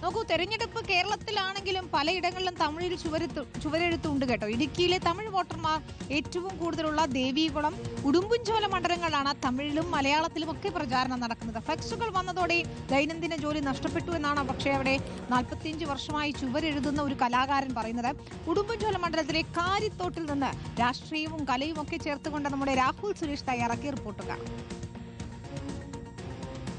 നോക്കൂ, തെരഞ്ഞെടുപ്പ് കേരളത്തിലാണെങ്കിലും പലയിടങ്ങളിലും തമിഴിൽ ചുവരെഴുത്തുണ്ട് കേട്ടോ. ഇടുക്കിയിലെ തമിഴ് വോട്ടർമാർ ഏറ്റവും കൂടുതലുള്ള ദേവികുളം, ഉടുമ്പൻചോല മണ്ഡലങ്ങളാണ് തമിഴിലും മലയാളത്തിലും ഒക്കെ പ്രചാരണം നടക്കുന്നത്. ഫ്ലെക്സുകൾ വന്നതോടെ ദൈനംദിന ജോലി നഷ്ടപ്പെട്ടു എന്നാണ് പക്ഷേ അവിടെ 45 വർഷമായി ചുവരെഴുതുന്ന ഒരു കലാകാരൻ പറയുന്നത്. ഉടുമ്പൻചോല മണ്ഡലത്തിലെ കാരിത്തോട്ടിൽ നിന്ന് രാഷ്ട്രീയവും കലയും ഒക്കെ ചേർത്തുകൊണ്ട് നമ്മുടെ രാഹുൽ സുരേഷ് തയ്യാറാക്കിയ റിപ്പോർട്ട് കാണാം.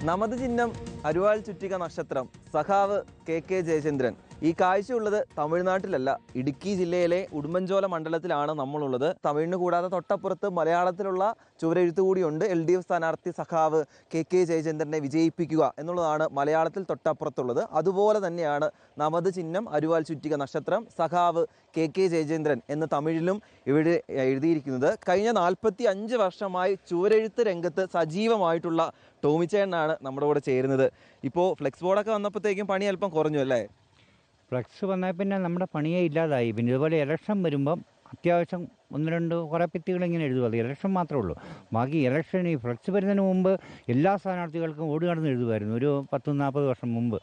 നമത് ചിഹ്നം അരുവാൾ ചുറ്റിക നക്ഷത്രം സഖാവ് കെ ജയചന്ദ്രൻ. ഈ കാഴ്ചയുള്ളത് തമിഴ്നാട്ടിലല്ല, ഇടുക്കി ജില്ലയിലെ ഉടുമ്പൻചോല മണ്ഡലത്തിലാണ് നമ്മളുള്ളത്. തമിഴിന് കൂടാതെ തൊട്ടപ്പുറത്ത് മലയാളത്തിലുള്ള ചുവരെഴുത്ത് കൂടിയുണ്ട്. LDF സ്ഥാനാർത്ഥി സഖാവ് കെ ജയചന്ദ്രനെ വിജയിപ്പിക്കുക എന്നുള്ളതാണ് മലയാളത്തിൽ തൊട്ടപ്പുറത്തുള്ളത്. അതുപോലെ തന്നെയാണ് നമത് ചിഹ്നം അരുവാൾ ചുറ്റിക നക്ഷത്രം സഖാവ് കെ ജയചന്ദ്രൻ എന്ന് തമിഴിലും ഇവിടെ എഴുതിയിരിക്കുന്നത്. കഴിഞ്ഞ 45 വർഷമായി ചുവരെഴുത്ത് രംഗത്ത് സജീവമായിട്ടുള്ള ടോമിച്ചേട്ടനാണ് നമ്മുടെ കൂടെ ചേരുന്നത്. ഇപ്പോൾ ഫ്ലെക്സ് ബോർഡൊക്കെ വന്നപ്പോഴത്തേക്കും പണി അല്പം കുറഞ്ഞു അല്ലേ? ഫ്ലെക്സ് വന്നാൽ പിന്നെ നമ്മുടെ പണിയേ ഇല്ലാതായി. പിന്നെ ഇതുപോലെ ഇലക്ഷൻ വരുമ്പം അത്യാവശ്യം ഒന്ന് രണ്ട് കുറേ ഭിത്തികൾ ഇങ്ങനെ എഴുതുമത് ഇലക്ഷൻ മാത്രമേ ഉള്ളൂ. ബാക്കി ഇലക്ഷൻ ഈ ഫ്ലെക്സ് വരുന്നതിന് മുമ്പ് എല്ലാ സ്ഥാനാർത്ഥികൾക്കും ഓടി നടന്ന് എഴുതുമായിരുന്നു. ഒരു 30-40 വർഷം മുമ്പ്.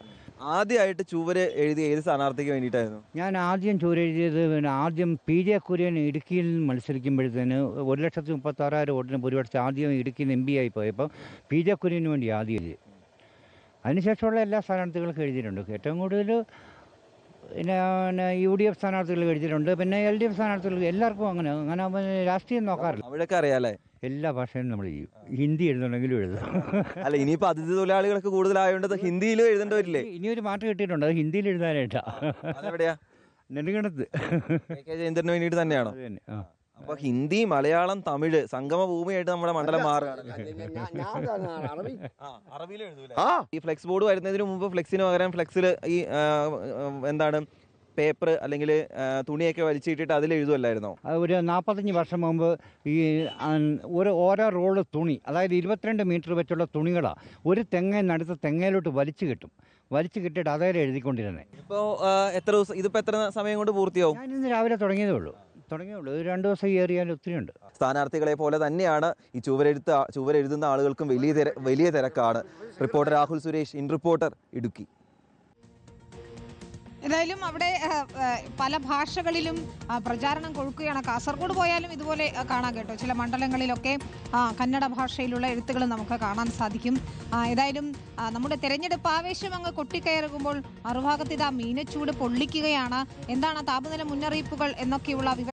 ആദ്യമായിട്ട് ചുവര് എഴുതിയ ഏത് സ്ഥാനാർത്ഥിക്ക് വേണ്ടിയിട്ടായിരുന്നു? ഞാൻ ആദ്യം ചുവരെഴുതിയത് ആദ്യം PJ കുര്യൻ ഇടുക്കിയിൽ മത്സരിക്കുമ്പോഴത്തേന് 1,36,000 വോട്ടിന് ഭൂരിപക്ഷം ആദ്യം ഇടുക്കിയിൽ നിന്ന് MP ആയി പോയപ്പോൾ PJ കുര്യന് വേണ്ടി ആദ്യം എഴുതി. അതിനുശേഷമുള്ള എല്ലാ സ്ഥാനാർത്ഥികൾക്കും എഴുതിയിട്ടുണ്ട്. ഏറ്റവും കൂടുതൽ പിന്നെ UDF സ്ഥാനാർത്ഥികൾ എഴുതിയിട്ടുണ്ട്. പിന്നെ LDF സ്ഥാനാർത്ഥികൾ എല്ലാവർക്കും അങ്ങനെ രാഷ്ട്രീയം നോക്കാറില്ല. അവിടെയൊക്കെ അറിയാലേ? എല്ലാ ഭാഷയും നമ്മൾ ചെയ്യും. ഹിന്ദി എഴുതണമെങ്കിലും എഴുതും. അല്ല, ഇനിയിപ്പോൾ അതിഥി തൊഴിലാളികൾക്ക് കൂടുതലായതുകൊണ്ട് ഹിന്ദിയിലും എഴുതേണ്ടി വരില്ലേ? ഇനിയൊരു മാറ്റം കിട്ടിയിട്ടുണ്ട്, അത് ഹിന്ദിയിൽ എഴുതാനായിട്ടാ. അതെവിടെയാ? നെടുങ്കണ്ടത്ത്. കെ ജയചന്ദ്രന് വേണ്ടിയിട്ട് തന്നെയാണോ? അപ്പൊ ഹിന്ദി, മലയാളം, തമിഴ് സംഗമ ഭൂമിയായിട്ട് നമ്മുടെ മണ്ഡലം മാറുകയാണ്. ഈ ഫ്ലെക്സ് ബോർഡ് വരുന്നതിന് മുമ്പ് ഫ്ലെക്സിന് പകരം ഫ്ലെക്സിൽ ഈ എന്താണ് പേപ്പർ അല്ലെങ്കിൽ തുണിയൊക്കെ വലിച്ചിട്ടിട്ട് അതിൽ എഴുതുമല്ലായിരുന്നോ? ഒരു 45 വർഷം മുമ്പ് ഈ ഓരോ റോള് തുണി, അതായത് 22 മീറ്റർ വെച്ചുള്ള തുണികളാണ് ഒരു തെങ്ങയിനടുത്ത് തെങ്ങയിലോട്ട് വലിച്ചു കിട്ടിയിട്ട് അതേ എഴുതിക്കൊണ്ടിരുന്നത്. ഇപ്പോൾ എത്ര ദിവസം, ഇതിപ്പോൾ എത്ര സമയം കൊണ്ട് പൂർത്തിയാവും? ഞാൻ ഇന്ന് രാവിലെ തുടങ്ങിയതേ ഉള്ളൂ. 2 ദിവസം ഏറിയാൽ ഒത്തിരിയുണ്ട്. സ്ഥാനാർത്ഥികളെ പോലെ തന്നെയാണ് ഈ ചുവരെഴുതുന്ന ആളുകൾക്കും വലിയ തിരക്കാണ്. Reporter Rahul Suresh, in reporter, Idukki. ഏതായാലും അവിടെ പല ഭാഷകളിലും പ്രചാരണം കൊഴുക്കുകയാണ്. കാസർഗോഡ് പോയാലും ഇതുപോലെ കാണാൻ കേട്ടോ. ചില മണ്ഡലങ്ങളിലൊക്കെ കന്നഡ ഭാഷയിലുള്ള എഴുത്തുകൾ നമുക്ക് കാണാൻ സാധിക്കും. ഏതായാലും നമ്മുടെ തെരഞ്ഞെടുപ്പ് ആവേശം അങ്ങ് കൊട്ടിക്കയറുമ്പോൾ മറുഭാഗത്ത് ഇതാ മീനച്ചൂട് പൊള്ളിക്കുകയാണ്. എന്താണ് താപനില മുന്നറിയിപ്പുകൾ എന്നൊക്കെയുള്ള വിവരം